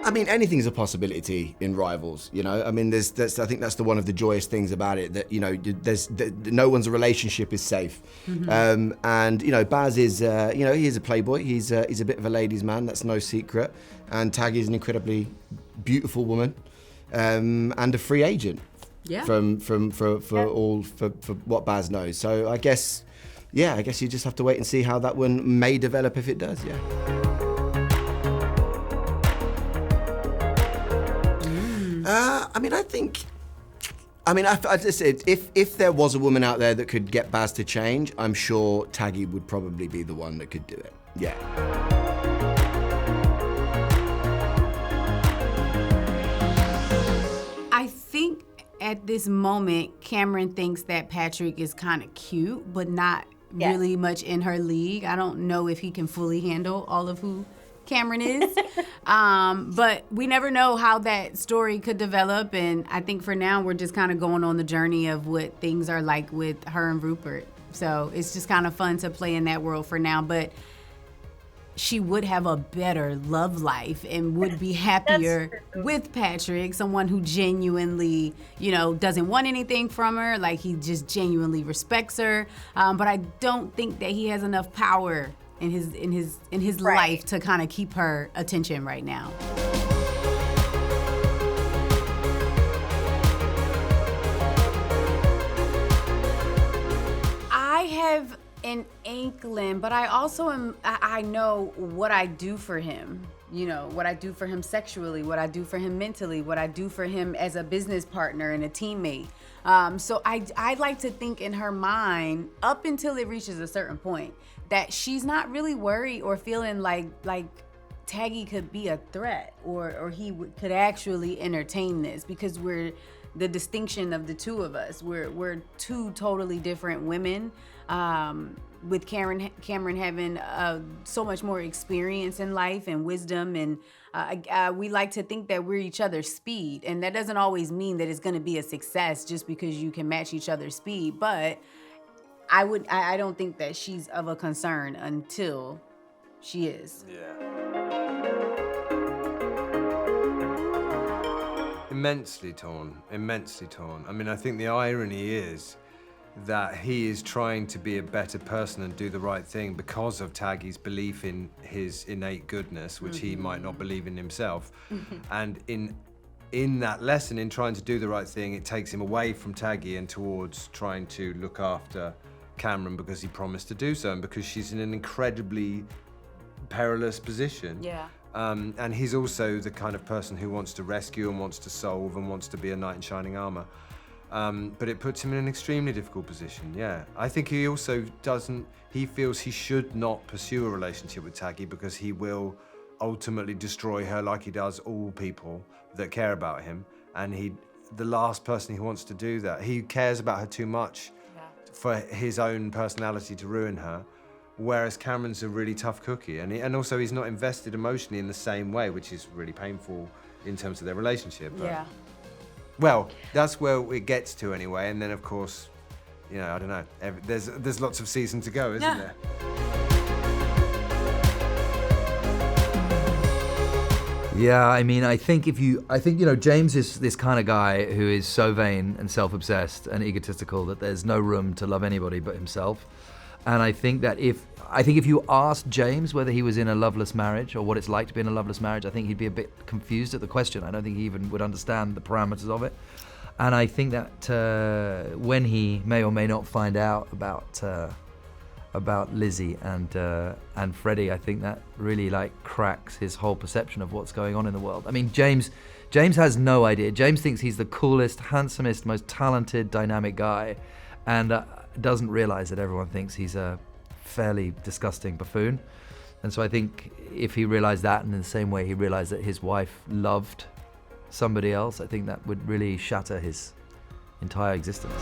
I mean, anything's a possibility in Rivals, you know? I mean, I think that's one of the joyous things about it, that, you know, no one's relationship is safe. And, you know, Baz is, you know, he is a playboy. He's a bit of a ladies' man, that's no secret. And Taggie is an incredibly beautiful woman and a free agent for what Baz knows. So I guess you just have to wait and see how that one may develop if it does, yeah. I just said, if there was a woman out there that could get Baz to change, I'm sure Taggie would probably be the one that could do it. Yeah. I think at this moment, Cameron thinks that Patrick is kind of cute, but not really much in her league. I don't know if he can fully handle all of who Cameron is. But we never know how that story could develop, and I think for now we're just kind of going on the journey of what things are like with her and Rupert. So it's just kind of fun to play in that world for now, but she would have a better love life and would be happier with Patrick, someone who genuinely, you know, doesn't want anything from her, like he just genuinely respects her. But I don't think that he has enough power in his life to kind of keep her attention right now. I have an inkling, but I also I know what I do for him. You know, what I do for him sexually, what I do for him mentally, what I do for him as a business partner and a teammate. So I like to think in her mind, up until it reaches a certain point, that she's not really worried or feeling like Taggie could be a threat or he could actually entertain this, because we're the distinction of the two of us. We're two totally different women. With Cameron having so much more experience in life and wisdom, and we like to think that we're each other's speed, and that doesn't always mean that it's going to be a success just because you can match each other's speed. But I don't think that she's of a concern until she is. Yeah. Immensely torn. I mean, I think the irony is that he is trying to be a better person and do the right thing because of Taggie's belief in his innate goodness, which he might not believe in himself. And in that lesson, in trying to do the right thing, it takes him away from Taggie and towards trying to look after Cameron because he promised to do so and because she's in an incredibly perilous position. Yeah. And he's also the kind of person who wants to rescue and wants to solve and wants to be a knight in shining armor. But it puts him in an extremely difficult position, yeah. I think he also he feels he should not pursue a relationship with Taggie because he will ultimately destroy her like he does all people that care about him. And the last person he wants to do that. He cares about her too much for his own personality to ruin her. Whereas Cameron's a really tough cookie, and also he's not invested emotionally in the same way, which is really painful in terms of their relationship. But, Yeah. well, that's where it gets to anyway, and then of course, you know, I don't know. There's lots of season to go, isn't there? Yeah, I mean, I think you know, James is this kind of guy who is so vain and self-obsessed and egotistical that there's no room to love anybody but himself. And I think that if you asked James whether he was in a loveless marriage or what it's like to be in a loveless marriage, I think he'd be a bit confused at the question. I don't think he even would understand the parameters of it. And I think that when he may or may not find out about Lizzie and Freddie, I think that really cracks his whole perception of what's going on in the world. I mean, James has no idea. James thinks he's the coolest, handsomest, most talented, dynamic guy, and doesn't realize that everyone thinks he's a fairly disgusting buffoon. And so I think if he realized that, and in the same way he realized that his wife loved somebody else, I think that would really shatter his entire existence.